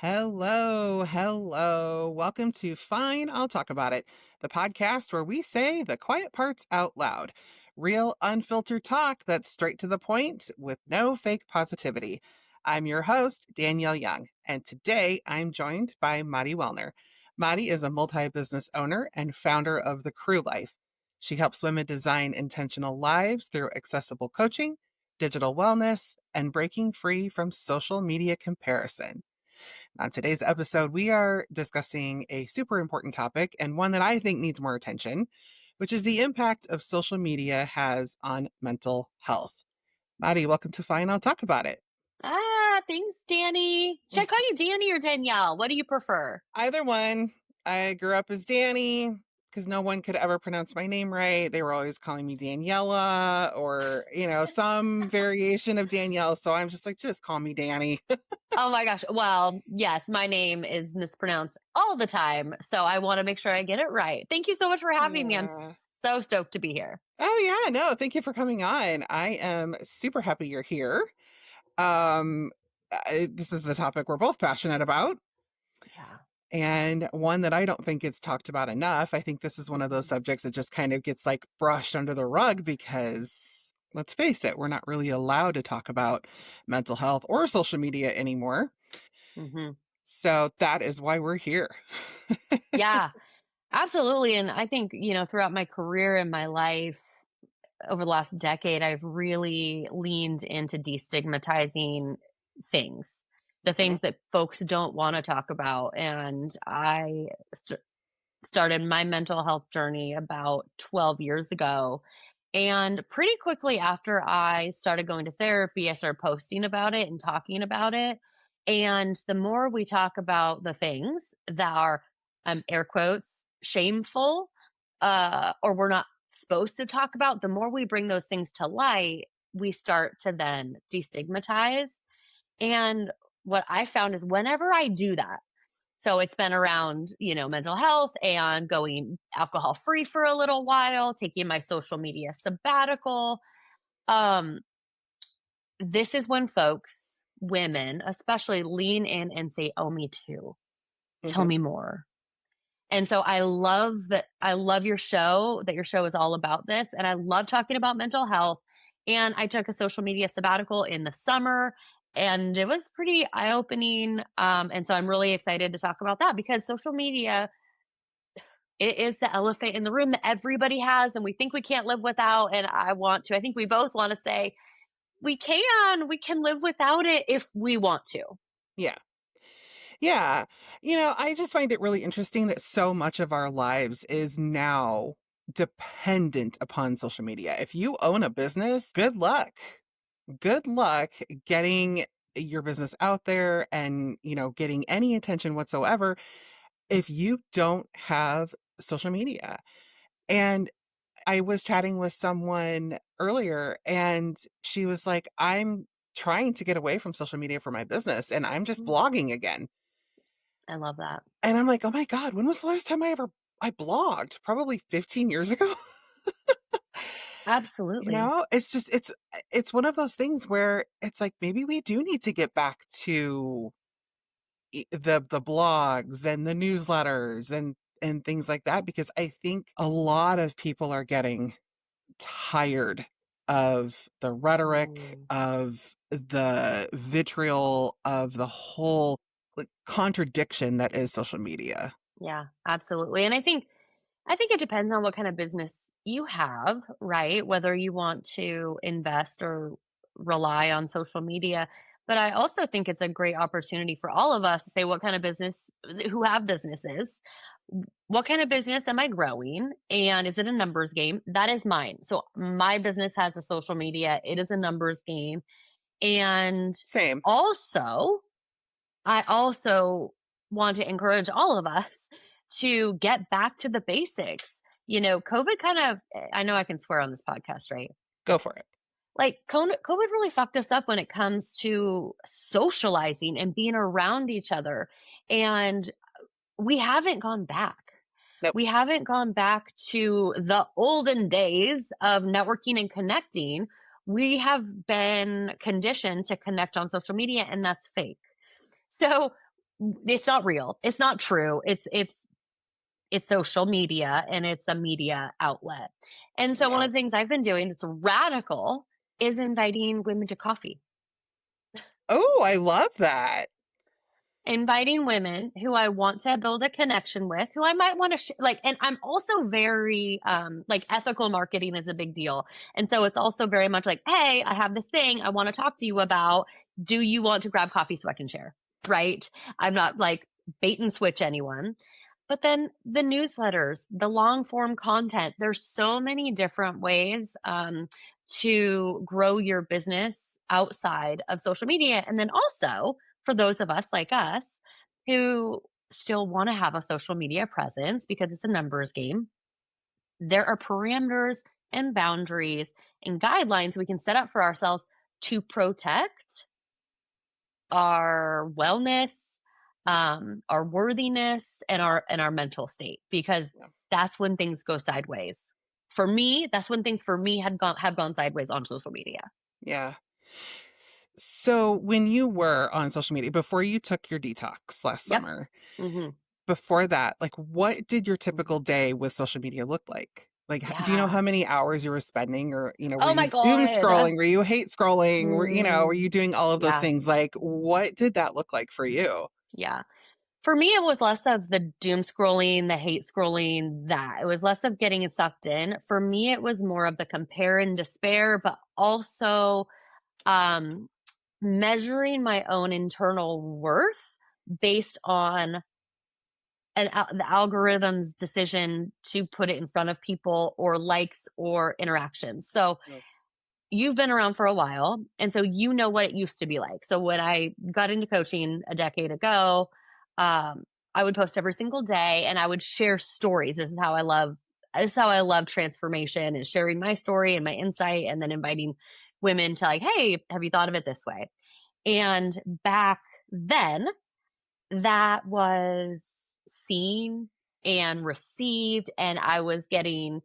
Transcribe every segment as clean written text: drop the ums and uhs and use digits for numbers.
Hello, hello. Welcome to Fine, I'll Talk About It, the podcast where we say the quiet parts out loud. Real, unfiltered talk that's straight to the point with no fake positivity. I'm your host, Danielle Young, and today I'm joined by Madi Wellner. Madi is a multi-business owner and founder of The Crew Life. She helps women design intentional lives through accessible coaching, digital wellness, and breaking free from social media comparison. On today's episode, we are discussing a super important topic and one that I think needs more attention, which is the impact of social media has on mental health. Maddie, welcome to Fine. I'll talk about it. Thanks, Danny. Should I call you Danny or Danielle? What do you prefer? Either one. I grew up as Danny because no one could ever pronounce my name right. They were always calling me Daniela or, some variation of Danielle. So I'm just like, just call me Danny. Oh my gosh. Well, yes, my name is mispronounced all the time. So I want to make sure I get it right. Thank you so much for having me. I'm Yeah. so stoked to be here. Oh, yeah. No, thank you for coming on. I am super happy you're here. Um, this is a topic we're both passionate about, Yeah. and one that I don't think gets talked about enough. I think this is one of those subjects that just kind of gets like brushed under the rug because let's face it, we're not really allowed to talk about mental health or social media anymore. Mm-hmm. So that is why we're here. Yeah, absolutely. And I think, throughout my career and my life over the last decade, I've really leaned into destigmatizing things, the Mhm. things that folks don't want to talk about. And I started my mental health journey about 12 years ago. And pretty quickly after I started going to therapy, I started posting about it and talking about it. And the more we talk about the things that are, air quotes, shameful, or we're not supposed to talk about, the more we bring those things to light, we start to then destigmatize. And what I found is whenever I do that, so it's been around, mental health and going alcohol free for a little while, taking my social media sabbatical. Um, this is when folks, women especially, lean in and say, "Oh, me too. Tell Mhm. me more." And so I love that. I love your show, that your show is all about this. And I love talking about mental health. And I took a social media sabbatical in the summer and it was pretty eye opening. And so I'm really excited to talk about that because social media, it is the elephant in the room that everybody has and we think we can't live without. And I think we both want to say we can live without it if we want to. Yeah. Yeah. I just find it really interesting that so much of our lives is now dependent upon social media. If you own a business, good luck. Good luck getting your business out there and, getting any attention whatsoever if you don't have social media. And I was chatting with someone earlier and she was like, I'm trying to get away from social media for my business and I'm just Mhm. blogging again. I love that. And I'm like, "Oh my god, when was the last time I blogged? Probably 15 years ago?" Absolutely. It's just it's one of those things where it's like maybe we do need to get back to the blogs and the newsletters and things like that because I think a lot of people are getting tired of the rhetoric, Mm. of the vitriol, of the whole like, contradiction that is social media. Yeah, absolutely. And I think it depends on what kind of business you have, right? Whether you want to invest or rely on social media. But I also think it's a great opportunity for all of us to say what kind of business who have businesses. What kind of business am I growing? And is it a numbers game? That is mine. So my business has a social media. It is a numbers game. And Same. also I also want to encourage all of us to get back to the basics. COVID kind of, I know I can swear on this podcast, right? Go for it. Like COVID really fucked us up when it comes to socializing and being around each other. And we haven't gone back. Nope. We haven't gone back to the olden days of networking and connecting. We have been conditioned to connect on social media, and that's fake. So it's not real. It's not true. It's social media and it's a media outlet. And so one Yeah. of the things I've been doing that's radical is inviting women to coffee. Oh, I love that. Inviting women who I want to build a connection with, who I might want to like, and I'm also very like ethical marketing is a big deal. And so it's also very much like, hey, I have this thing I want to talk to you about. Do you want to grab coffee so I can share? Right? I'm not like bait and switch anyone. But then the newsletters, the long form content, there's so many different ways to grow your business outside of social media. And then also, for those of us like us who still want to have a social media presence because it's a numbers game, there are parameters and boundaries and guidelines we can set up for ourselves to protect our wellness, our worthiness, and our mental state, because Yeah. that's when things go sideways. For me, that's when things for me have gone sideways on social media. Yeah. So when you were on social media, before you took your detox last Yep. summer, Hmm. before that, like what did your typical day with social media look like? Like, do you know Yeah. how many hours you were spending or, were Oh my you doom god. scrolling? Were you hate scrolling? Were Mm, you doing all of those yeah. things? Like, what did that look like for you? Yeah. For me, it was less of the doom scrolling, the hate scrolling, that. It was less of getting sucked in. For me, it was more of the compare and despair, but also um, measuring my own internal worth based on the algorithm's decision to put it in front of people or likes or interactions. So No. you've been around for a while, and so you know what it used to be like. So when I got into coaching a decade ago, um, I would post every single day and I would share stories. This is how I love transformation, and sharing my story and my insight, and then inviting women to like, hey, have you thought of it this way? And back then, that was seen and received, and I was getting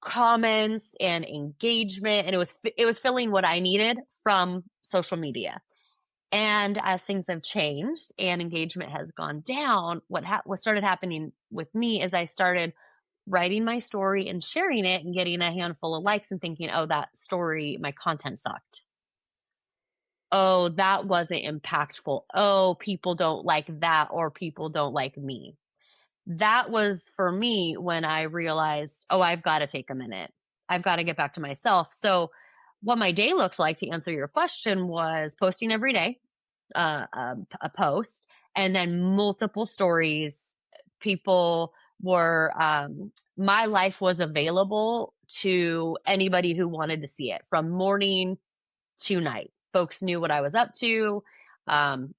comments and engagement, and it was filling what I needed from social media. And as things have changed and engagement has gone down, what started happening with me is I started writing my story and sharing it and getting a handful of likes and thinking, oh, that story, my content sucked. Oh, that wasn't impactful. Oh, people don't like that, or people don't like me. That was for me when I realized, oh, I've got to take a minute. I've got to get back to myself. So, what my day looked like, to answer your question, was posting every day, a post, and then multiple stories. People were, my life was available to anybody who wanted to see it from morning to night. Folks knew what I was up to. Um,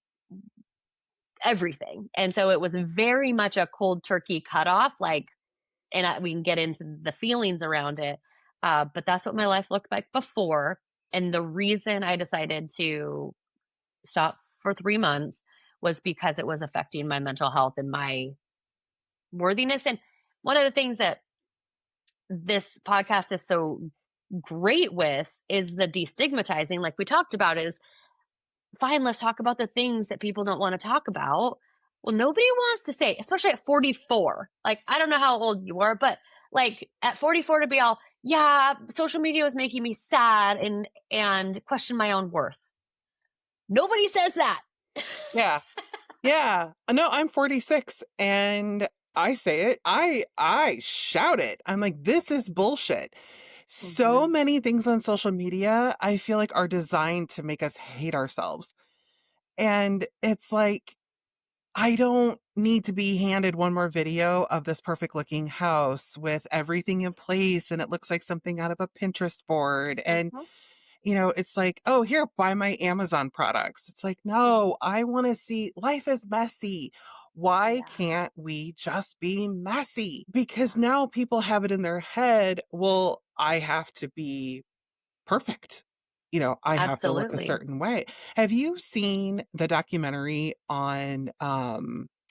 Everything. And so it was very much a cold turkey cutoff, like, and we can get into the feelings around it. But that's what my life looked like before. And the reason I decided to stop for 3 months was because it was affecting my mental health and my worthiness. And one of the things that this podcast is so great with is the destigmatizing, like we talked about, is fine, let's talk about the things that people don't want to talk about. Well, nobody wants to say, especially at 44. Like, I don't know how old you are, but like at 44 to be all, yeah, social media was making me sad and question my own worth. Nobody says that. Yeah. Yeah. No, I'm 46 and I say it. I shout it. I'm like, this is bullshit. So Mhm. many things on social media, I feel like are designed to make us hate ourselves. And it's like, I don't need to be handed one more video of this perfect looking house with everything in place and it looks like something out of a Pinterest board. And, Mhm. it's like, oh, here, buy my Amazon products. It's like, Mhm. no, I want to see life is messy. Why Yeah. can't we just be messy? Because Yeah. now people have it in their head, well, I have to be perfect. I have to look a Absolutely. certain way. Have you seen the documentary on oh,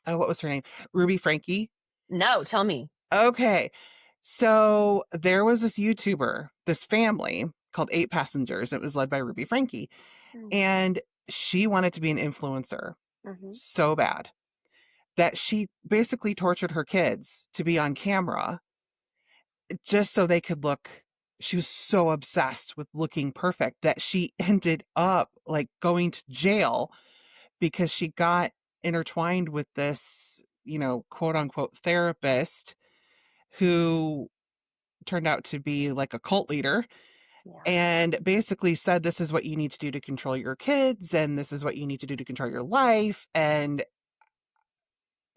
what was her name? Ruby Frankie? No, tell me. Okay. So there was this YouTuber, this family called Eight Passengers. It was led by Ruby Frankie. Mm. And she wanted to be an influencer. Mhm. so bad that she basically tortured her kids to be on camera just so they could look. She was so obsessed with looking perfect that she ended up like going to jail because she got intertwined with this, quote unquote therapist who turned out to be like a cult leader Yeah. and basically said this is what you need to do to control your kids and this is what you need to do to control your life, and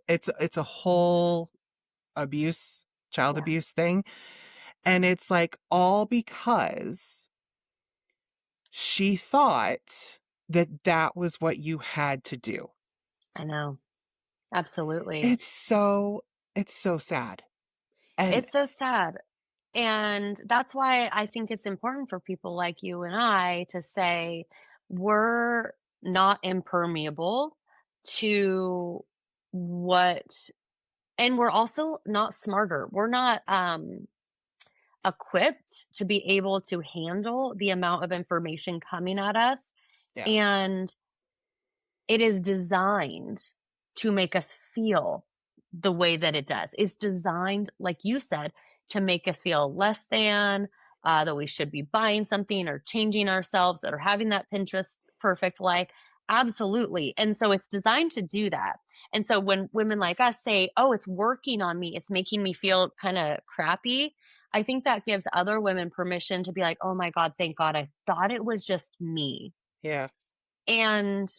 it's a whole child Yeah. abuse thing, and it's like all because she thought that that was what you had to do. I know. Absolutely. It's so sad. And It's so sad. And that's why I think it's important for people like you and I to say we're not impermeable to what, and we're also not smarter. We're not equipped to be able to handle the amount of information coming at us. yeah. And it is designed to make us feel the way that it does. It's designed, like you said, to make us feel less than, that we should be buying something or changing ourselves or having that Pinterest perfect life. Absolutely. And so it's designed to do that. And so when women like us say, oh, it's working on me, it's making me feel kind of crappy, I think that gives other women permission to be like, oh my God, thank God. I thought it was just me. Yeah. And,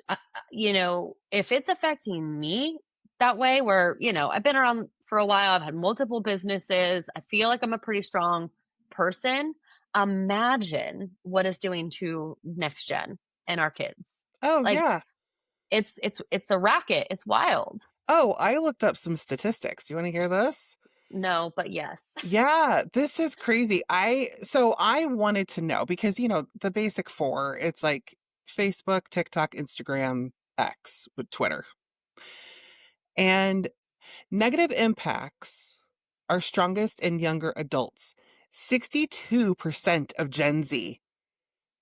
if it's affecting me that way, where, I've been around for a while, I've had multiple businesses, I feel like I'm a pretty strong person. Imagine what it's doing to next gen and our kids. Oh, Like yeah. it's a racket. It's wild. Oh, I looked up some statistics. You want to hear this? No, but yes. Yeah, this is crazy. I wanted to know because, the basic four, it's like Facebook, TikTok, Instagram, X with Twitter. And negative impacts are strongest in younger adults. 62% of Gen Z,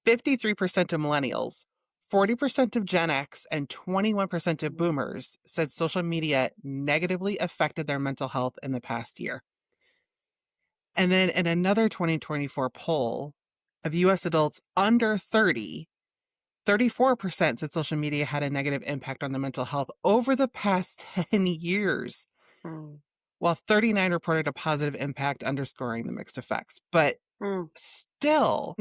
53% of millennials, 40% of Gen X, and 21% of Mhm. boomers said social media negatively affected their mental health in the past year. And then in another 2024 poll of US adults under 30, 34% said social media had a negative impact on their mental health over the past 10 years, Mm, while 39 reported a positive impact, underscoring the mixed effects. But mm. still,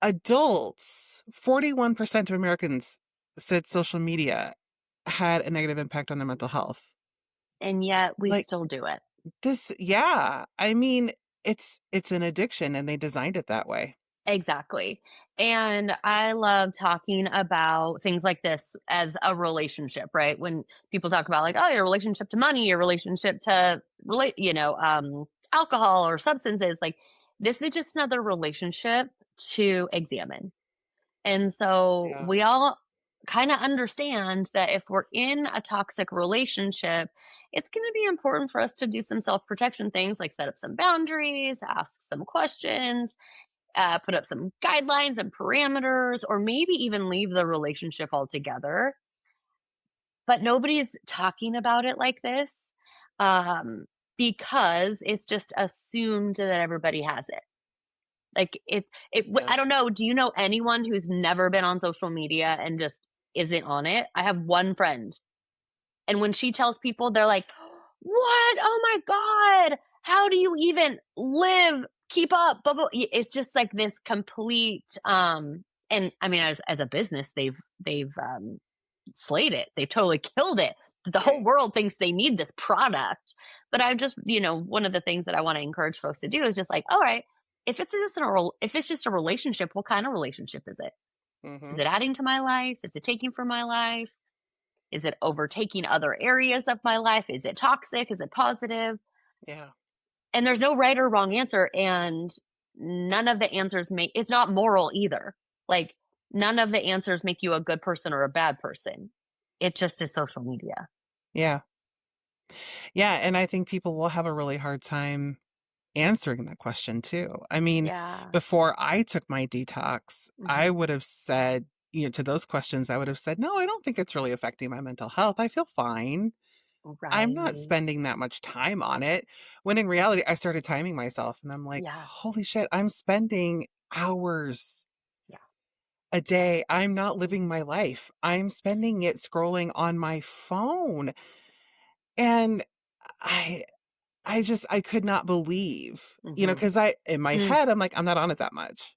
adults, 41% of Americans said social media had a negative impact on their mental health. And yet we Like still do it. this, yeah. I mean, it's an addiction and they designed it that way. Exactly. And I love talking about things like this as a relationship, right? When people talk about like, oh, your relationship to money, your relationship to alcohol or substances, like this is just another relationship to examine. And so Yeah. we all kind of understand that if we're in a toxic relationship, it's going to be important for us to do some self protection things like set up some boundaries, ask some questions, put up some guidelines and parameters, or maybe even leave the relationship altogether. But nobody's talking about it like this um, because it's just assumed that everybody has it. Like Yeah. I don't know. Do you know anyone who's never been on social media and just isn't on it? I have one friend, and when she tells people, they're like, "What? Oh my god! How do you even live? Keep up?" Blah, blah. It's just like this complete. And I mean, as a business, they've slayed it. They've totally killed it. The Yeah. whole world thinks they need this product. But I just, one of the things that I want to encourage folks to do is just like, all right, if it's just a relationship, what kind of relationship is it? Is Mhm. it adding to my life? Is it taking from my life? Is it overtaking other areas of my life? Is it toxic? Is it positive? Yeah. And there's no right or wrong answer. And none of the answers it's not moral either. Like, none of the answers make you a good person or a bad person. It just is social media. Yeah. Yeah, and I think people will have a really hard time answering that question too. I mean, Yeah. before I took my detox, I Hmm. would have said, to those questions, I would have said, no, I don't think it's really affecting my mental health. I feel fine. I'm not Right. spending that much time on it. When in reality, I started timing myself and I'm like, Yeah. holy shit, I'm spending hours Yeah. a day. I'm not living my life. I'm spending it scrolling on my phone. And I I could not believe, Mhm. because I in my Mm, head, I'm like, I'm not on it that much.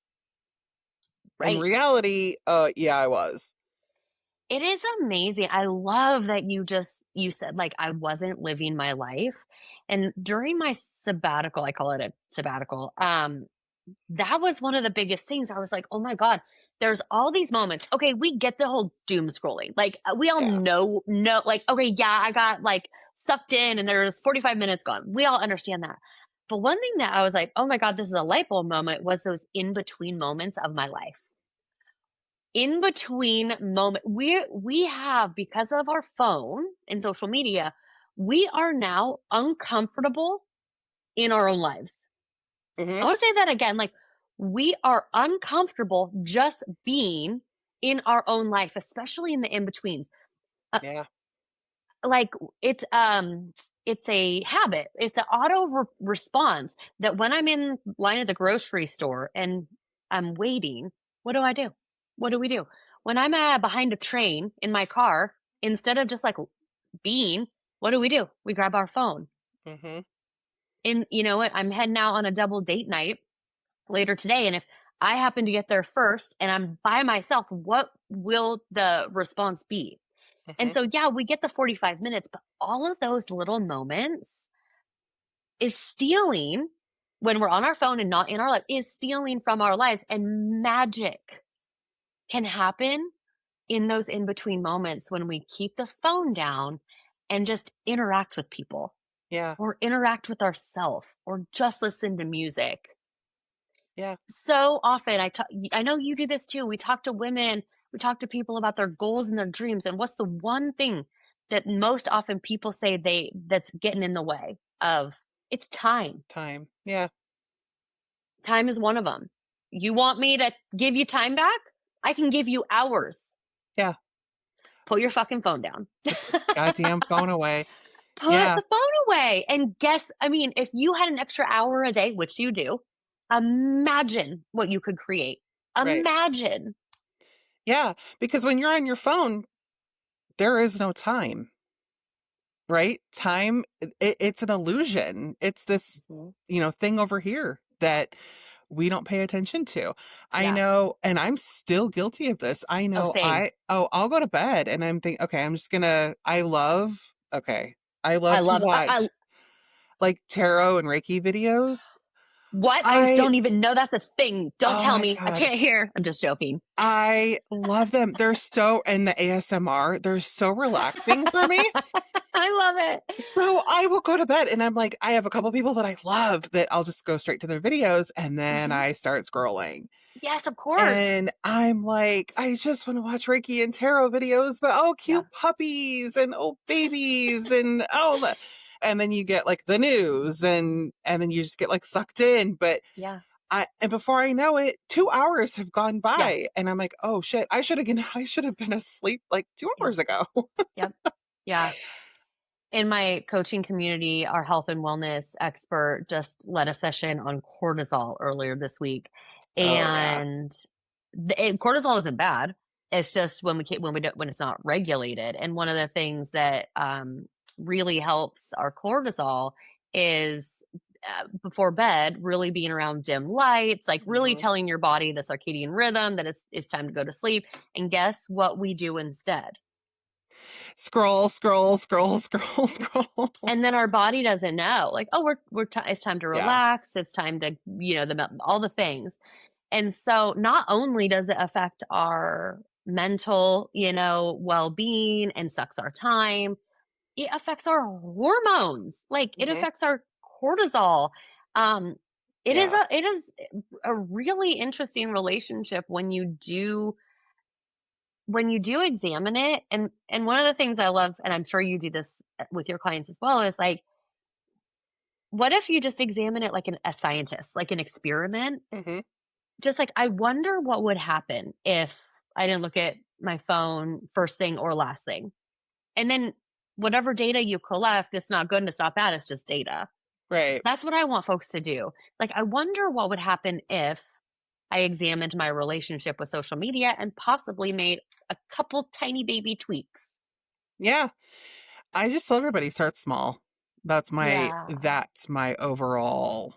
In right. reality, yeah, I was. It is amazing. I love that you said, like, I wasn't living my life, and during my sabbatical, I call it a sabbatical, that was one of the biggest things. I was like, "Oh my god, there's all these moments." Okay, we get the whole doom scrolling. Like, we all Yeah. know, like, okay, yeah, I got, like, sucked in and there's 45 minutes gone. We all understand that. But one thing that I was like, "Oh my god, this is a light bulb moment," was those in between moments of my life. In between moment we have, because of our phone and social media, we are now uncomfortable in our own lives. I Mhm. want to say that again. Like, we are uncomfortable just being in our own life, especially in the in-betweens. Uh, Yeah. like, it's a habit. It's an response that when I'm in line at the grocery store and I'm waiting, what do? What do we do? When I'm behind a train in my car, instead of just like being, what do? We grab our phone. Mhm. And you know what? I'm heading out on a double date night later today. And if I happen to get there first and I'm by myself, what will the response be? And Mhm. so, yeah, we get the 45 minutes, but all of those little moments is stealing when we're on our phone and not in our life, is stealing from our lives. And magic can happen in those in between moments when we keep the phone down and just interact with people Yeah. or interact with ourselves or just listen to music. Yeah. So often I know you do this too. We talk to women, we talk to people about their goals and their dreams, and what's the one thing that most often people say that's getting in the way of, it's time. Time. Yeah. Time is one of them. You want me to give you time back? I can give you hours. Yeah. Put your fucking phone down. Put the goddamn phone away. Put Yeah. the phone away and guess, I mean, if you had an extra hour a day, which you do, imagine what you could create. Right. Imagine. Yeah, because when you're on your phone, there is no time, right? Time, it's an illusion. It's this, Mhm. thing over here that we don't pay attention to. I Yeah. know, and I'm still guilty of this. I Oh, know same. I'll go to bed and I'm thinking, okay, I'm just gonna, okay, I I love to love I watch like tarot and Reiki videos. what? I I, don't even know that's a thing. Don't oh tell my me. I God. can't hear. I'm just joking. I love them. They're so, and the ASMR, they're so relaxing for me. I love it. So I will go to bed and I'm like, I have a couple people that I love that I'll just go straight to their videos and then Mhm. I start scrolling. Yes, of course. And I'm like, I just want to watch Reiki and tarot videos, but oh, Yeah. cute puppies and oh, babies and and then you get like the news and then you just get like sucked in. But Yeah. and before I know it, 2 hours have gone Yeah. by and I'm like, oh shit, I should have been asleep like two Yeah. hours ago. Yep. Yeah. In my coaching community, our health and wellness expert just led a session on cortisol earlier this week. Oh yeah. And cortisol isn't bad. It's just when it's not regulated. And one of the things that really helps our cortisol is before bed, really being around dim lights, like really Hmm. telling your body the circadian rhythm that it's time to go to sleep. And guess what we do instead? Scroll, scroll, scroll, scroll, scroll. And then our body doesn't know, like, oh, it's time to Yeah. relax, it's time to, all the things. And so not only does it affect our mental, well-being and sucks our time, it affects our hormones. Like, it Hmm. affects our cortisol. Um, Yeah. it is a really interesting relationship when you do examine it. And one of the things I love, and I'm sure you do this with your clients as well, is like, what if you just examine it like a scientist, like an experiment? Hmm. Just like, I wonder what would happen if I didn't look at my phone first thing or last thing. And then whatever data you collect, it's not good and it's not bad, it's just data. Right. That's what I want folks to do. Like, I wonder what would happen if I examined my relationship with social media and possibly made a couple tiny baby tweaks. Yeah. I just tell everybody start small. Yeah. That's my overall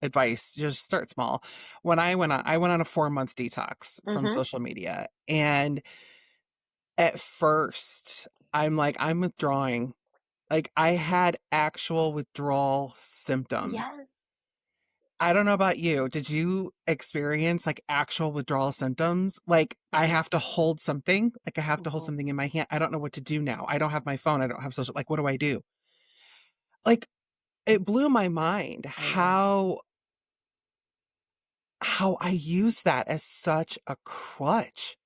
advice. Just start small. When I went on a 4-month detox from Mhm. social media, and at first I'm like, I'm withdrawing. Like, I had actual withdrawal symptoms. Yes. I don't know about you. Did you experience like actual withdrawal symptoms? Like, I Mhm. have to hold something, like I have to hold Mhm. something in my hand. I don't know what to do now. I don't have my phone. I don't have social, like, what do I do? Like, it blew my mind I know. how I use that as such a crutch.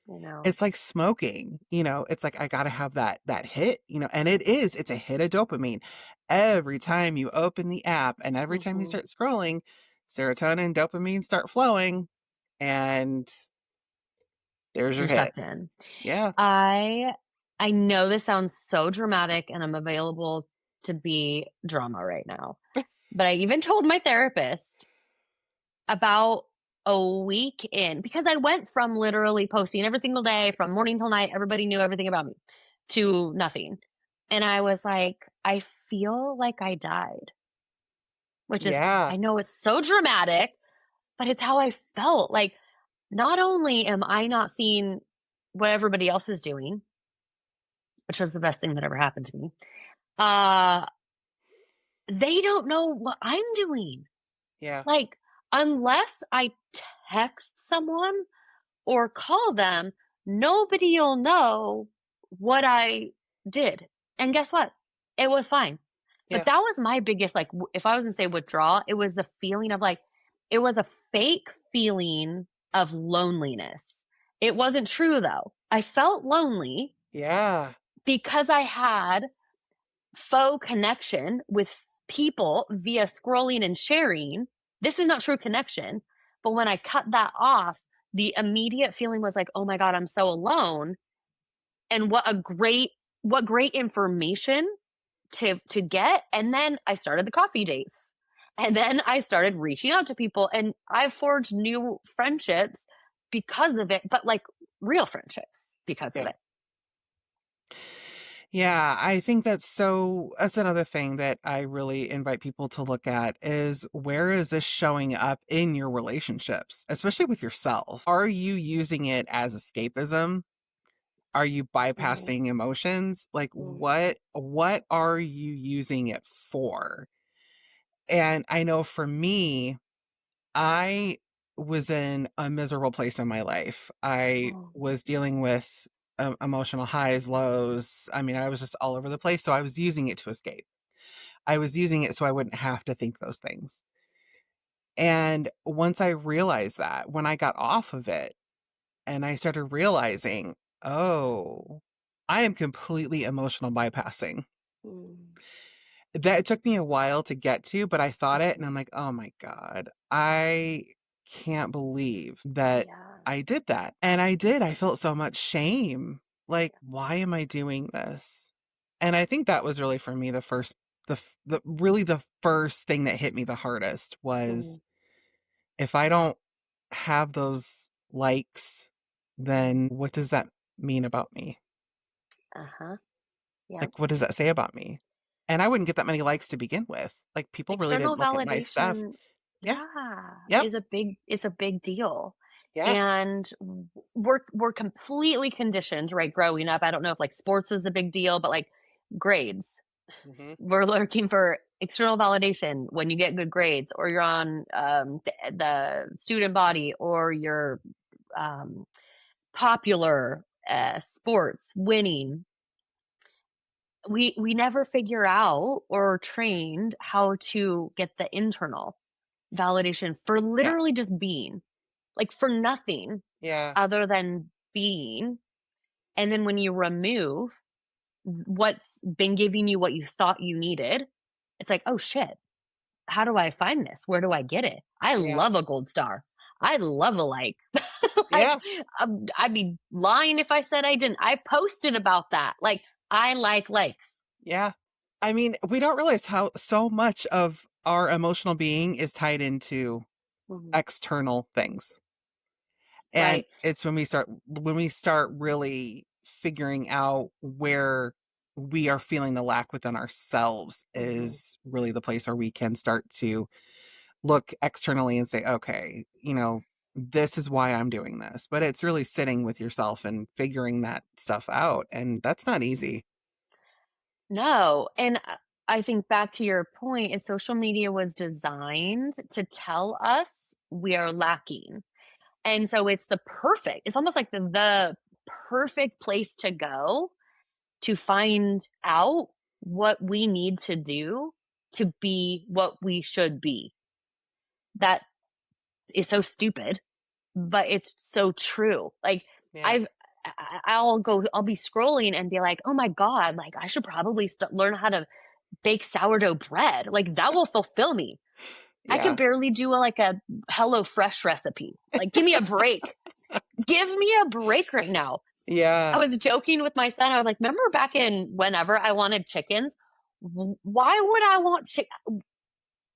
I know. It's like smoking, it's like I gotta have that hit, and it's a hit of dopamine. Every time you open the app and every time you Mhm. start scrolling, serotonin, dopamine start flowing, and there's your You're hit. sucked in. Yeah. I I know this sounds so dramatic and I'm available to be drama right now. But I even told my therapist about a week in because I went from literally posting every single day from morning till night, everybody knew everything about me, to nothing. And I was like, I feel like I died, which is, Yeah. I know it's so dramatic, but it's how I felt. Like, not only am I not seeing what everybody else is doing, which was the best thing that ever happened to me, uh, they don't know what I'm doing. Yeah. Like, unless I text someone or call them, nobody'll know what I did. And guess what? It was fine. But Yeah. that was my biggest, like, if I was gonna say withdrawal, it was the feeling of like, it was a fake feeling of loneliness. It wasn't true though. I felt lonely Yeah. because I had faux connection with people via scrolling and sharing. This is not true connection. But when I cut that off, the immediate feeling was like, oh my God, I'm so alone. And what great information to get. And then I started the coffee dates. And then I started reaching out to people and I forged new friendships because of it, but like real friendships because of Yeah. it. Yeah, I think that's another thing that I really invite people to look at is where is this showing up in your relationships, especially with yourself? Are you using it as escapism? Are you Mm, bypassing emotions? Like, mm, what are you using it for? And I know for me, I was in a miserable place in my life. I oh, was dealing with emotional highs, lows. I mean, I was just all over the place. So I was using it to escape. I was using it so I wouldn't have to think those things. And once I realized that, when I got off of it and I started realizing, oh, I am completely emotional bypassing. mm, That it took me a while to get to, but I thought it and mhm. I'm like, "Oh my god. I can't believe that Yeah. I did that." And I did. I felt so much shame. Like, "Why am I doing this?" And I think that was really for me the really the first thing that hit me the hardest was Mm, if I don't have those likes, then what does that mean about me? uh-huh. Yep. Like, what does that say about me? And I wouldn't get that many likes to begin with. Like, people really External didn't look at my stuff. validation, Yeah. yeah, Yep. is a big deal. Yeah. And we're completely conditioned, right, growing up. I don't know if like sports was a big deal, but like grades. Mhm. We're looking for external validation when you get good grades or you're on the student body or you're um, popular sports winning. We never figure out or trained how to get the internal validation for Yeah. literally just being, like, for nothing Yeah. other than being. And then when you remove what's been giving you what you thought you needed, it's like, "Oh, shit. How do I find this? Where do I get it? I Yeah. love a gold star. I love a like." Like, Yeah. I'd be lying if I said I didn't. I posted about that. Like, I like likes. Yeah. I mean, we don't realize how so much of our emotional being is tied into Mhm. external things. And Right. it's when we start really figuring out where we are feeling the lack within ourselves Mhm. is really the place where we can start to look externally and say, okay, this is why I'm doing this. But it's really sitting with yourself and figuring that stuff out. And that's not easy. No, and I think back to your point is social media was designed to tell us we are lacking. And so it's almost like the perfect place to go to find out what we need to do to be what we should be. That is so stupid, but it's so true. Like, Yeah. I've I'll be scrolling and be like, "Oh my god, like I should probably learn how to bake sourdough bread. Like that will fulfill me. I could Yeah. barely do a Hello Fresh recipe. Like, give me a break. Give me a break right now." I Yeah. was joking with my son. I was like, "Remember back in whenever I wanted chickens? Why would I want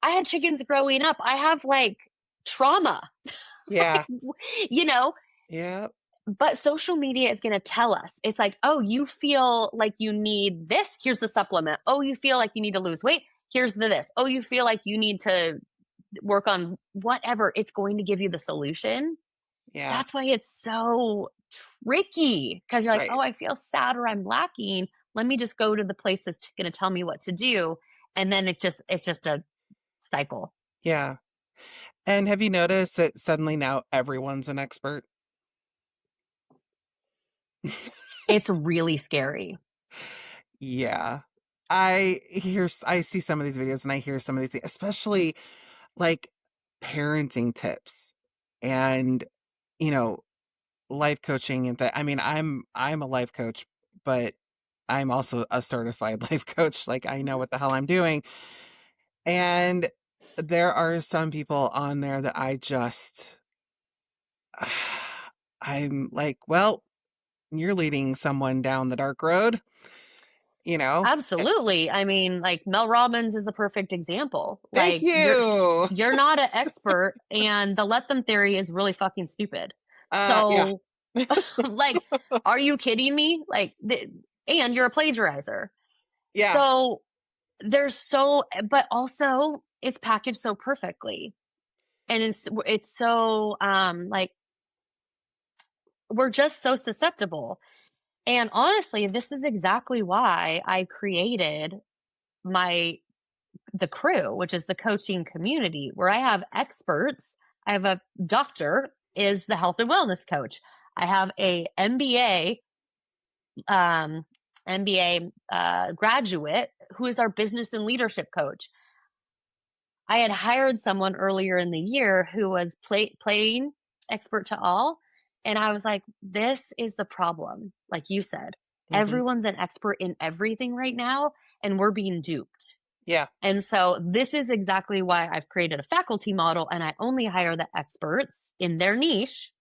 I had chickens growing up. I have like trauma, Yeah. you know, Yeah. but social media is going to tell us. It's like, oh, you feel like you need this. Here's the supplement. Oh, you feel like you need to lose weight. Here's the this. Oh, you feel like you need to work on whatever. It's going to give you the solution. Yeah. That's why it's so tricky because you're like, Right. oh, I feel sad or I'm lacking. Let me just go to the place that's going to tell me what to do. And then it's just a cycle. Yeah. And have you noticed that suddenly now everyone's an expert? It's really scary. Yeah. I see some of these videos and I hear some of these things, especially like parenting tips and, you know, life coaching and that. I mean, I'm a life coach, but I'm also a certified life coach. Like I know what the hell I'm doing. And there are some people on there that I just I'm like, well, you're leading someone down the dark road, you know? Eh, Absolutely. I mean, like Mel Robbins is a perfect example. Thank Like you. you're not an expert and the let them theory is really fucking stupid. Yeah. So like, are you kidding me? Like and you're a plagiarizer. Yeah. So but also it's packaged so perfectly. And it's so like we're just so susceptible. And honestly, this is exactly why I created my the crew, which is the coaching community, where I have experts. I have a doctor is the health and wellness coach. I have a um, MBA graduate who is our business and leadership coach. I had hired someone earlier in the year who was playing expert to all. And I was like, this is the problem. Like you said, Mhm. everyone's an expert in everything right now, and we're being duped. Yeah. And so this is exactly why I've created a faculty model and I only hire the experts in their niche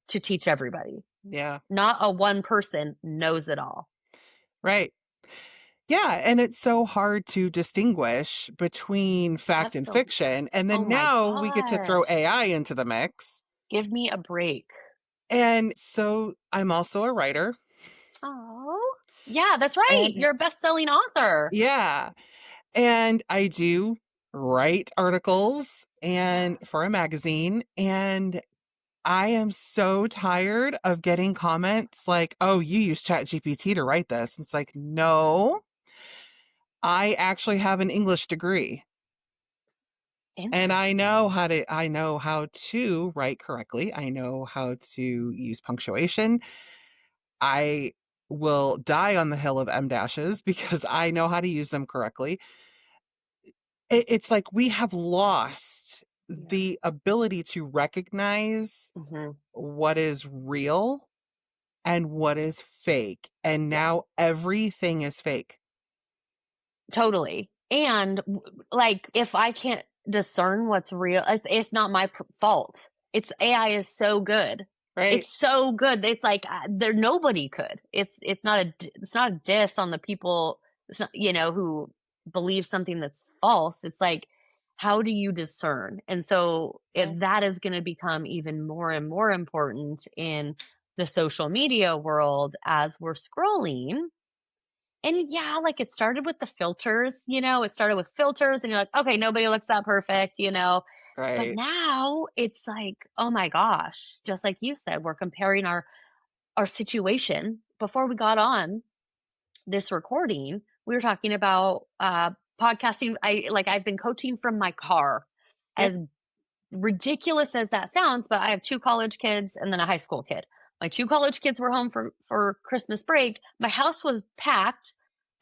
to teach everybody. Yeah. Not a one person knows it all. Right. Yeah, and it's so hard to distinguish between fact and Absolutely. fiction, and Oh then my now we get to throw gosh. AI into the mix. Give me a break. And so I'm also a writer, Oh, yeah, that's right. and You're a best-selling author. yeah, and I do write articles Yeah. and for a magazine, and I am so tired of getting comments like, "Oh, you use ChatGPT to write this." It's like, "No, I actually have an English degree and Interesting. I know how to write correctly. I know how to use punctuation. I will die on the hill of M dashes because I know how to use them correctly." It's like we have lost Yeah. the ability to recognize Mhm. what is real and what is fake, and Yeah. now everything is fake. Totally. And like if I can't discern what's real, it's not my fault. It's AI is so good. Right. It's so good. It's like, there nobody could. It's not a diss on the people, it's not, who believe something that's false. It's like, how do you discern? And so Yeah. that is gonna become even more and more important in the social media world as we're scrolling. And yeah, like, it started with the filters, it started with filters and you're like, "Okay, nobody looks that perfect," but Right. now it's like, oh my gosh, just like you said, we're comparing our situation. Before we got on this recording, we were talking about podcasting. I've been coaching from my car. Yeah. As ridiculous as that sounds, but I have 2 college kids and then a high school kid. My 2 college kids were home for Christmas break. My house was packed.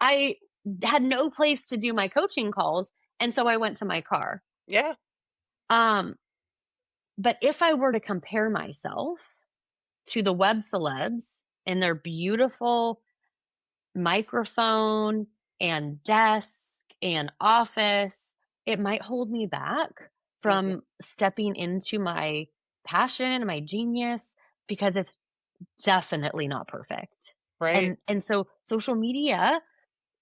I had no place to do my coaching calls, and so I went to my car. Yeah. Um, but if I were to compare myself to the web celebs and their beautiful microphone and desk and office, it might hold me back Mhm. from stepping into my passion and my genius because it's definitely not perfect. Right. And so social media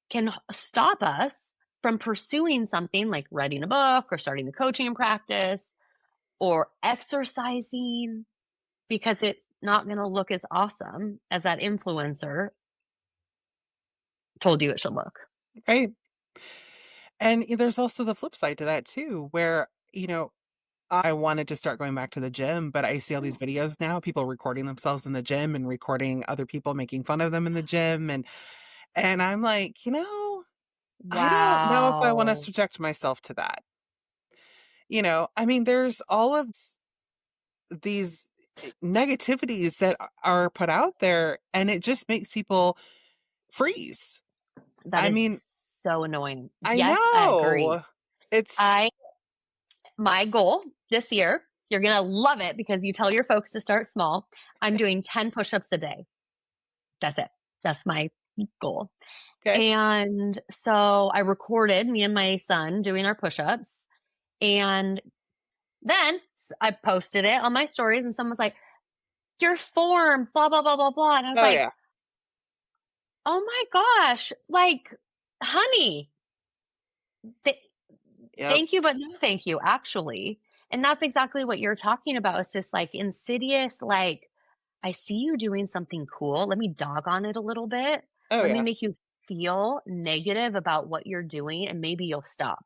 can stop us from pursuing something like writing a book or starting the coaching practice or exercising because it's not going to look as awesome as that influencer told you it should look. Right. And there's also the flip side to that too, where, I wanted to start going back to the gym, but I see all these videos now, people recording themselves in the gym and recording other people making fun of them in the gym. And I'm like, I don't know if I want to Wow. subject myself to that. I mean, there's all of these negativities that are put out there, and it just makes people freeze. That I is mean, so annoying. I Yes, I agree. know. It's I My goal this year, you're gonna love it because you tell your folks to start small. I'm doing 10 push-ups a day. That's it. That's my goal. okay. And so I recorded me and my son doing our push-ups. And then I posted it on my stories, and someone's like, your form, blah, blah, blah, blah, blah. And I was Oh, like, yeah. oh my gosh, like, honey, th- Yep. thank you, but no thank you, actually. And that's exactly what you're talking about. Is this like insidious, like, I see you doing something cool. Let me dog on it a little bit. Oh, Let me yeah. make you feel negative about what you're doing, and maybe you'll stop.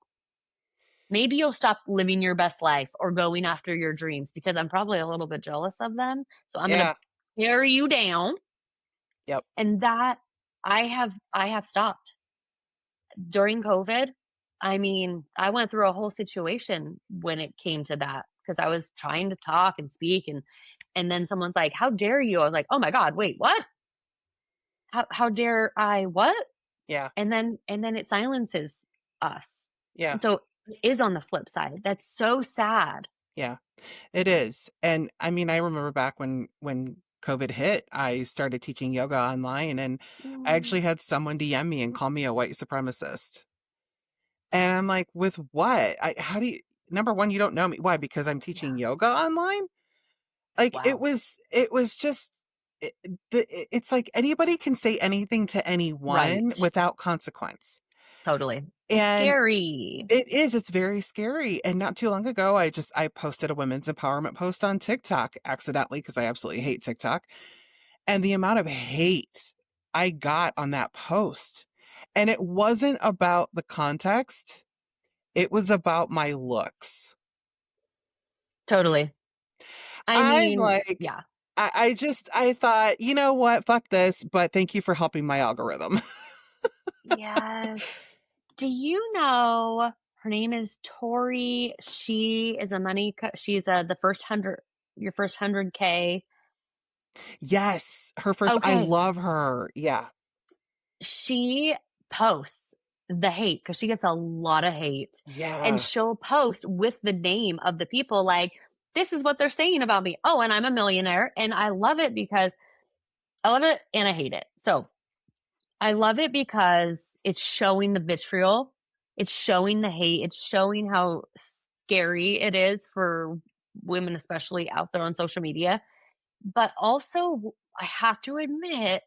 Maybe you'll stop living your best life or going after your dreams because I'm probably a little bit jealous of them. So I'm going to Yeah. tear you down. Yep. And that I have stopped during COVID. I mean, I went through a whole situation when it came to that because I was trying to talk and speak, and then someone's like, "How dare you?" I was like, "Oh my god, wait, what? How dare I what?" Yeah. And then it silences us. Yeah. And so it is on the flip side. That's so sad. Yeah. It is. And I mean, I remember back when COVID hit, I started teaching yoga online, and I Mm, actually had someone DM me and call me a white supremacist. And I'm like, "With what? How do you number 1, you don't know me. Why? Because I'm teaching yeah. yoga online?" Like, it Wow. was it was just it's like anybody can say anything to anyone Right. without consequence. Totally. It's And scary. it's very scary. And not too long ago, I posted a women's empowerment post on TikTok accidentally because I absolutely hate TikTok. And the amount of hate I got on that post. And it wasn't about the context, it was about my looks. Totally. I I'm mean, like, yeah. I thought, you know what? Fuck this, but thank you for helping my algorithm. Yes. Do you know her name is Tori? She is a she's the first 100, your first 100K. Yes, her first I Okay. love her. Yeah. She posts the hate because she gets a lot of hate, and Yeah. she'll post with the name of the people like, this is what they're saying about me. Oh, and I'm a millionaire. And I love it because I love it and I hate it. So I love it because it's showing the vitriol, it's showing the hate, it's showing how scary it is for women especially out there on social media, but also I have to admit,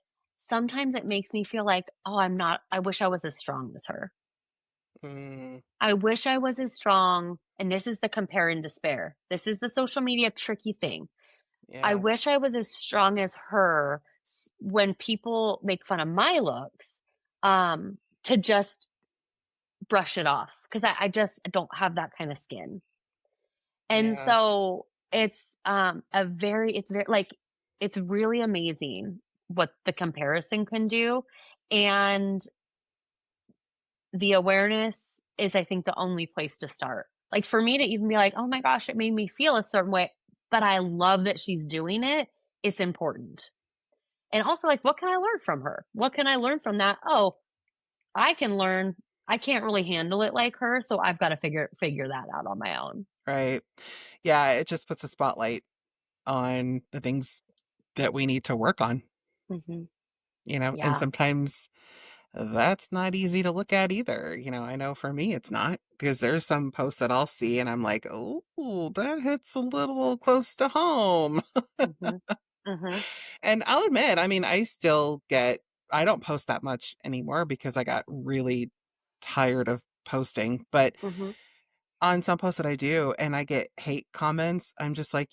sometimes it makes me feel like, "Oh, I wish I was as strong as her. Mm, I wish I was as strong," and this is the compare and despair. This is the social media tricky thing. I yeah, wish I was as strong as her when people make fun of my looks, to just brush it off because I just don't have that kind of skin. And yeah, so it's very like, it's really amazing what the comparison can do. And the awareness is, I think, the only place to start. Like for me to even be like, oh my gosh, it made me feel a certain way, but I love that she's doing it. It's important. And also, like, what can I learn from her? What can I learn from that? Oh, I can learn. I can't really handle it like her, so I've got to figure that out on my own. right. Yeah, it just puts a spotlight on the things that we need to work on, Hmm. and Yeah. sometimes that's not easy to look at either. I know for me it's not because there's some posts that I'll see and I'm like, "Oh, that hits a little close to home." Hmm. Hmm. And I'll admit, I mean, I don't post that much anymore because I got really tired of posting, but Hmm. on some posts that I do and I get hate comments, I'm just like,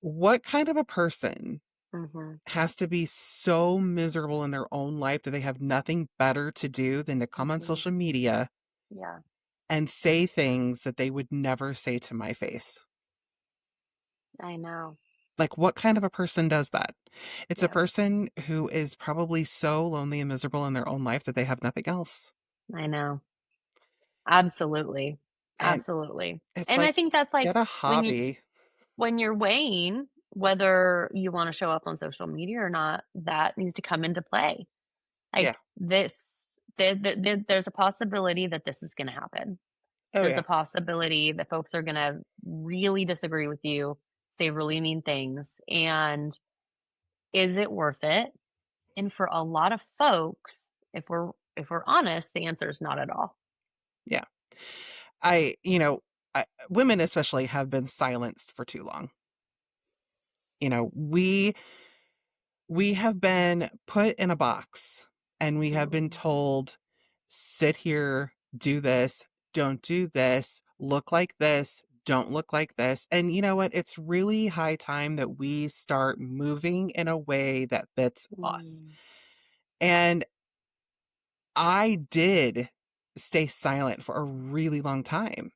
what kind of a person Hmm. has to be so miserable in their own life that they have nothing better to do than to come on Hmm. social media Yeah. and say things that they would never say to my face? I know. Like, what kind of a person does that? It's a Yeah. person who is probably so lonely and miserable in their own life that they have nothing else. I know. Absolutely. And Absolutely. it's And I like, think that's like get a when you hobby. when you're weighing whether you want to show up on social media or not, that needs to come into play. Yeah. Like there's a possibility that this is going to happen. Oh, There's yeah. a possibility that folks are going to really disagree with you, say really mean things, and is it worth it? And for a lot of folks, if we're honest, the answer is not at all. Yeah. I, you know, women especially have been silenced for too long. You know, we have been put in a box and we have been Mm, told, sit here, do this, don't do this, look like this, don't look like this. And you know what? It's really high time that we start moving in a way that fits us. mm, And I did stay silent for a really long time.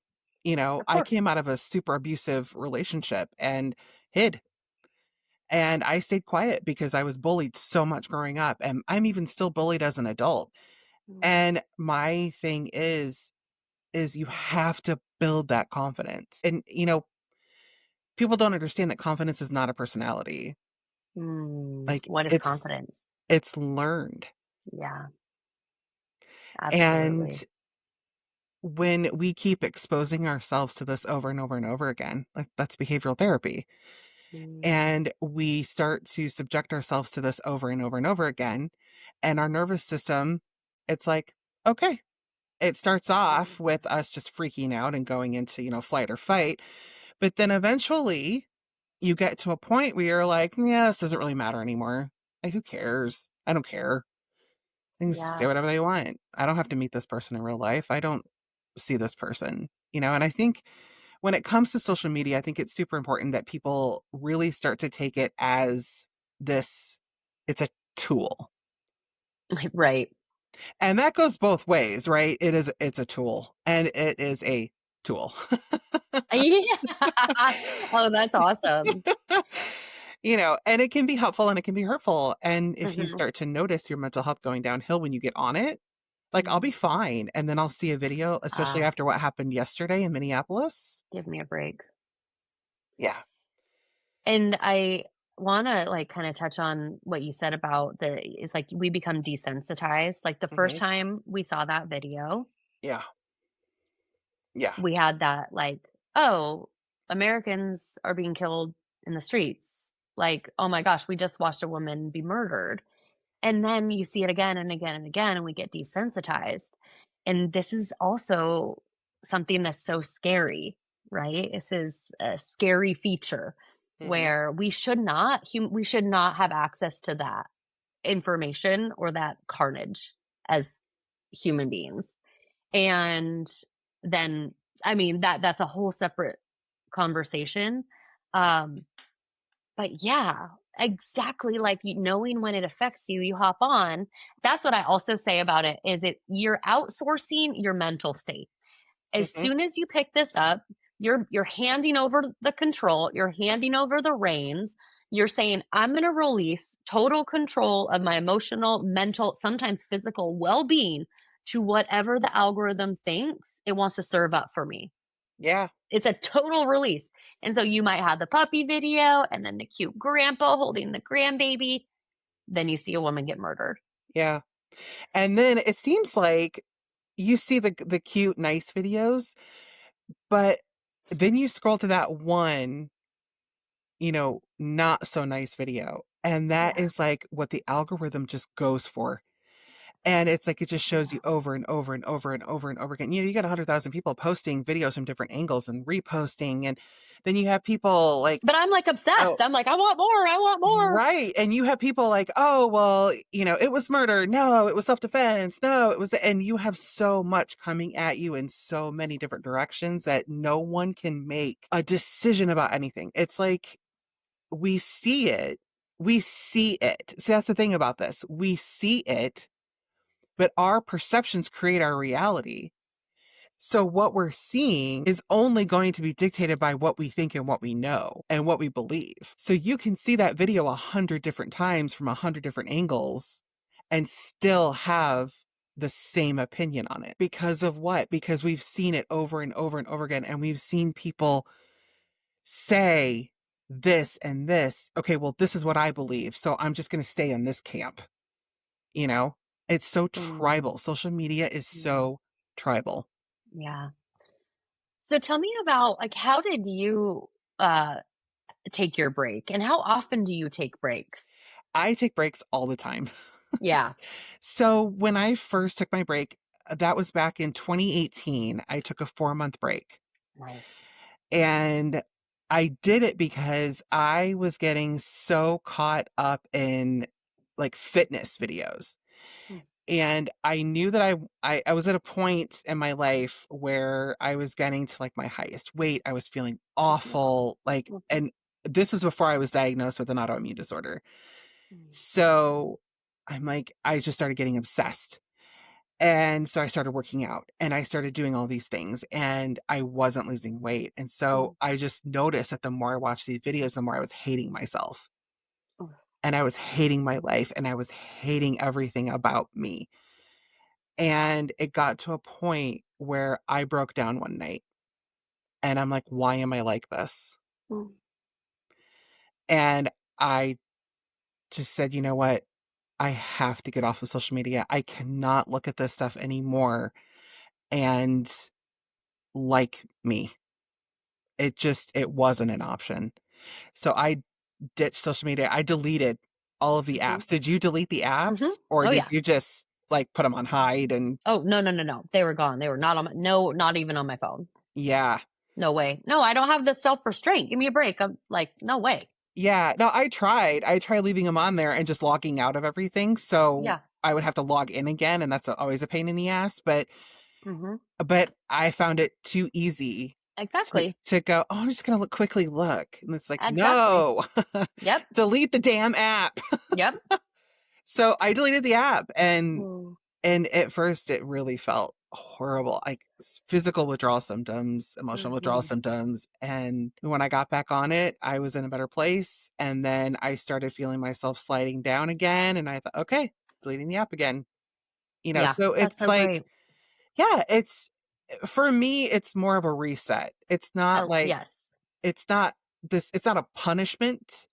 of I course. came out of a super abusive relationship and hid. And I stayed quiet because I was bullied so much growing up, and I'm even still bullied as an adult. Mm, And my thing is you have to build that confidence. And people don't understand that confidence is not a personality. Like what is confidence? it's learned. Yeah, And absolutely. when we keep exposing ourselves to this over and over and over again, like that's behavioral therapy. Mm, And we start to subject ourselves to this over and over and over again. And our nervous system, it's like, okay, it starts mm, off with us just freaking out and going into, flight or fight. But then eventually you get to a point where you're like, yeah, this doesn't really matter anymore. Like, who cares? I don't care. They can say yeah, whatever they want. I don't have to meet this person in real life. I don't see this person, and I think when it comes to social media, I think it's super important that people really start to take it as this it's a tool. right. And that goes both ways, right? It's a tool and it is a tool. Yeah. Oh, that's awesome. And it can be helpful and it can be hurtful. And if you Mhm, start to notice your mental health going downhill when you get on it, like I'll be mm. fine. And then I'll see a video, especially Ah, after what happened yesterday in Minneapolis. give me a break. Yeah. And I wanna, like, kinda touch on what you said about it's like we become desensitized. Like, the first Hmm. time we saw that video, Yeah. Yeah. we had that, like, "Oh, Americans are being killed in the streets." Like, "Oh my gosh, we just watched a woman be murdered." And then you see it again and again and again, and we get desensitized. And this is also something that's so scary. right? This is a scary feature Mhm. where we should not have access to that information or that carnage as human beings. And then, I mean, that's a whole separate conversation. Um, but yeah, exactly, like, knowing when it affects you, you hop on. That's what I also say about it, is you're outsourcing your mental state. As Mhm. soon as you pick this up, you're handing over the control, you're handing over the reins. You're saying, "I'm gonna release total control of my emotional, mental, sometimes physical well-being to whatever the algorithm thinks it wants to serve up for me." Yeah. It's a total release. And so you might have the puppy video and then the cute grandpa holding the grandbaby. Then you see a woman get murdered. Yeah. And then it seems like you see the cute, nice videos, but then you scroll to that one, not so nice video, and that Yeah. is, like, what the algorithm just goes for. And it's like it just shows you Yeah. over and over and over and over and over again. You got 100,000 people posting videos from different angles and reposting, and then you have people like, But I'm like "Oh." obsessed. I'm like, I want more. I want more. Right, and you have people like, "Oh, well, it was murder. No, it was self-defense. No, it was," and you have so much coming at you in so many different directions that no one can make a decision about anything. It's like we see it. We see it. See, that's the thing about this. We see it, but our perceptions create our reality. So what we're seeing is only going to be dictated by what we think and what we know and what we believe. So you can see that video 100 different times from 100 different angles and still have the same opinion on it. Because of what? Because we've seen it over and over and over again. And we've seen people say this and this. Okay, well, this is what I believe. So I'm just going to stay in this camp. You know, it's so Mm, tribal. Social media is mm, so tribal. yeah. So tell me about, like, how did you uh take your break, and how often do you take breaks? I take breaks all the time. Yeah. So when I first took my break, that was back in 2018. I took a 4-month break. Nice. And I did it because I was getting so caught up in like fitness videos. Mm, And I knew that I was at a point in my life where I was getting to like my highest weight. I was feeling mhm, awful. Like, mhm, and this was before I was diagnosed with an autoimmune disorder. mm, So I'm like, I just started getting obsessed. And so I started working out and I started doing all these things and I wasn't losing weight. And so mm, I just noticed that the more I watched these videos, the more I was hating myself mm, and I was hating my life and I was hating everything about me. And it got to a point where I broke down one night and I'm like, why am I like this? mm, And I just said, you know what? I have to get off of social media. I cannot look at this stuff anymore and like me. It wasn't an option. So I ditched social media. I deleted all of the mhm, apps. Did you delete the mhm. apps or Oh, did yeah. you just like put them on hide and Oh, no, no, no, no. They were gone. They were not on my no, not even on my phone. yeah. No way. No, I don't have the self-restraint. Give me a break. I'm like, no way. Yeah. No, I tried. I tried leaving them on there and just logging out of everything. So Yeah. I would have to log in again and that's always a pain in the ass, Mhm. but I found it too easy to Exactly. go, "Oh, I'm just gonna quickly look." And it's like, Exactly. "No. Yep. Delete the damn app." Yep. So I deleted the app Mm, and at first it really felt horrible, like physical withdrawal symptoms, emotional withdrawal mhm. symptoms. And when I got back on it, I was in a better place. And then I started feeling myself sliding down again. And I thought, okay, deleting the app again. Yeah, So that's it's so like, great. yeah, for me, it's more of a reset. It's not Oh, like, yes. it's not it's not a punishment.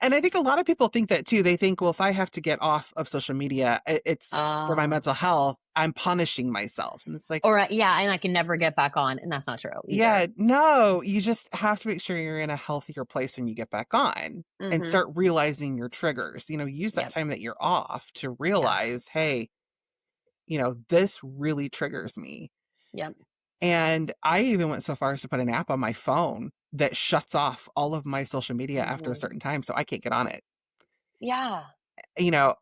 And I think a lot of people think that too. They think, well, if I have to get off of social media, it's for my Uh, mental health. I'm punishing myself. And it's like, or yeah, and I can never get back on, and that's not true yeah, either. no, you just have to make sure you're in a healthier place when you get back on and Mhm. start realizing your triggers. Use that Yep. time that you're off to Yeah. realize, hey, this really triggers me. Yep. And I even went so far as to put an app on my phone that shuts off all of my social media after a Mhm. certain time so I can't get on it. Yeah, You know,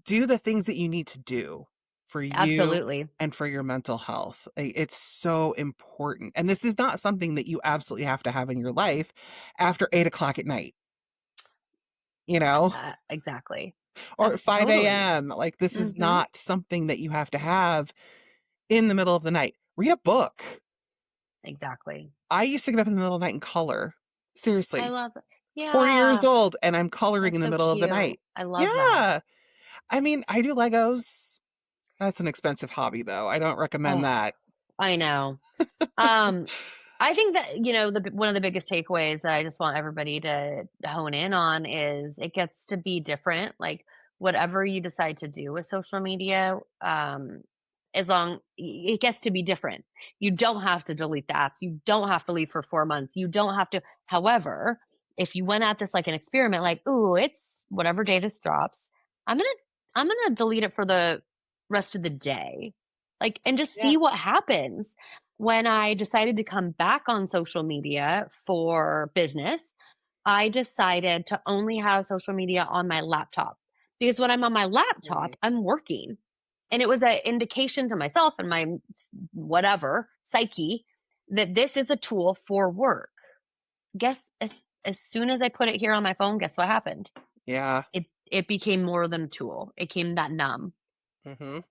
do the things that you need to do for you absolutely. and for your mental health. It's so important. And this is not something that you absolutely have to have in your life after 8 o'clock at night, you know, Exactly. or at 5 Totally. a.m. Like, this is Mhm. not something that you have to have in the middle of the night. Read a book. Exactly. I used to get up in the middle of the night and color. I Seriously, love it. 40 years Yeah, old and I'm coloring that's in the so middle of the cute. night. I love that. Yeah. I mean, I do Legos. That's an expensive hobby, though. I don't recommend Oh, that. I know. Um, I think that, one of the biggest takeaways that I just want everybody to hone in on is it gets to be different. Like whatever you decide to do with social media, it gets to be different. You don't have to delete the apps. You don't have to leave for 4 months. You don't have to. However, if you went at this like an experiment, like, ooh, it's whatever day this drops, I'm gonna I'm gonna delete it for the rest of the day. Like, and just Yeah. see what happens. When I decided to come back on social media for business, I decided to only have social media on my laptop because when I'm on my Mm. laptop, I'm working. And it was an indication to myself and my whatever psyche that this is a tool for work. Guess as soon as I put it here on my phone, guess what happened? Yeah. It became more than a tool. It came that numb. Mhm.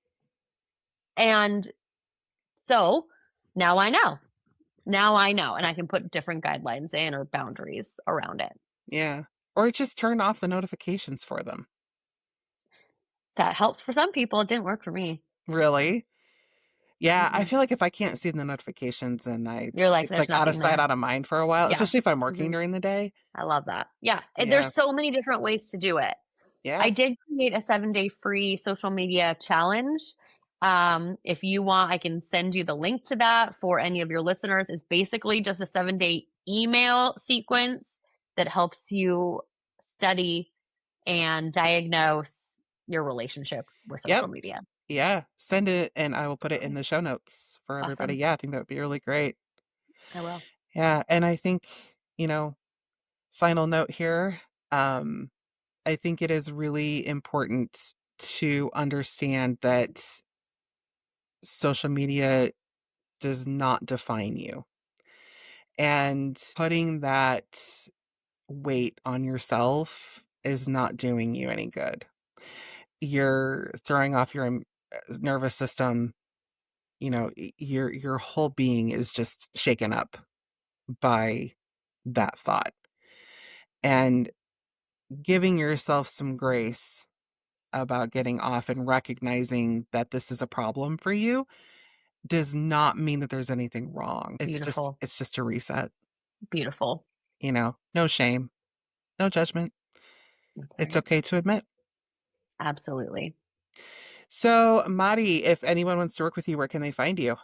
And so now I know. Now I know, and I can put different guidelines in or boundaries around it. Yeah. Or just turn off the notifications for them. That helps for some people, it didn't work for me. Really? Yeah, I Mm-mm. feel like if I can't see the notifications and You're like, it's "There's like out of nothing sight, there." out of mind for a while, Yeah. especially if I'm working Mhm. during the day. I love that. Yeah, and Yeah. there's so many different ways to do it. I Yeah. did create a 7-day free social media challenge. If you want, I can send you the link to that for any of your listeners. It's basically just a 7-day email sequence that helps you study and diagnose your relationship with Yep. social media. Yeah. Send it and I will put it in Okay, the show notes for everybody. awesome. Yeah, I think that would be really great. I will. Yeah, and I think, you know, final note here, um, I think it is really important to understand that social media does not define you. And putting that weight on yourself is not doing you any good. You're throwing off your nervous system, your whole being is just shaken up by that thought. And giving yourself some grace about getting off and recognizing that this is a problem for you does not mean that there's anything wrong. Beautiful. It's just a reset, Beautiful. no shame, no judgment. That's It's right. okay to admit. Absolutely. So, Mari, if anyone wants to work with you, where can they find you?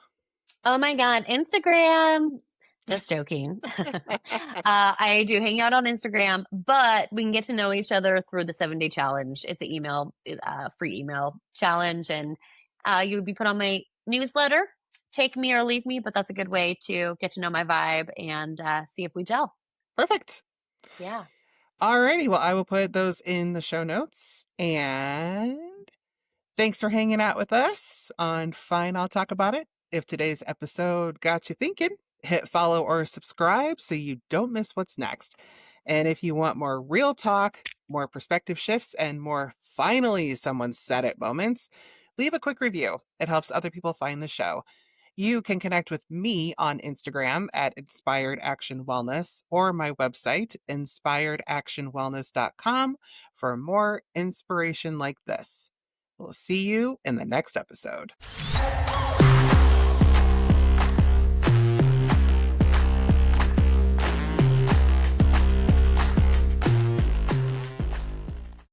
Oh my God, Instagram. Just joking. I do hang out on Instagram, but we can get to know each other through the 7-day challenge. It's an free email challenge, and you would be put on my newsletter. Take me or leave me, but that's a good way to get to know my vibe and see if we gel. Perfect. Yeah. Alrighty. Well, I will put those in the show notes. And thanks for hanging out with us on Fine, I'll Talk About It. If today's episode got you thinking, hit follow or subscribe so you don't miss what's next. And if you want more real talk, more perspective shifts, and more finally someone said it moments, leave a quick review. It helps other people find the show. You can connect with me on Instagram at Inspired Action Wellness or my website, inspiredactionwellness.com, for more inspiration like this. We'll see you in the next episode.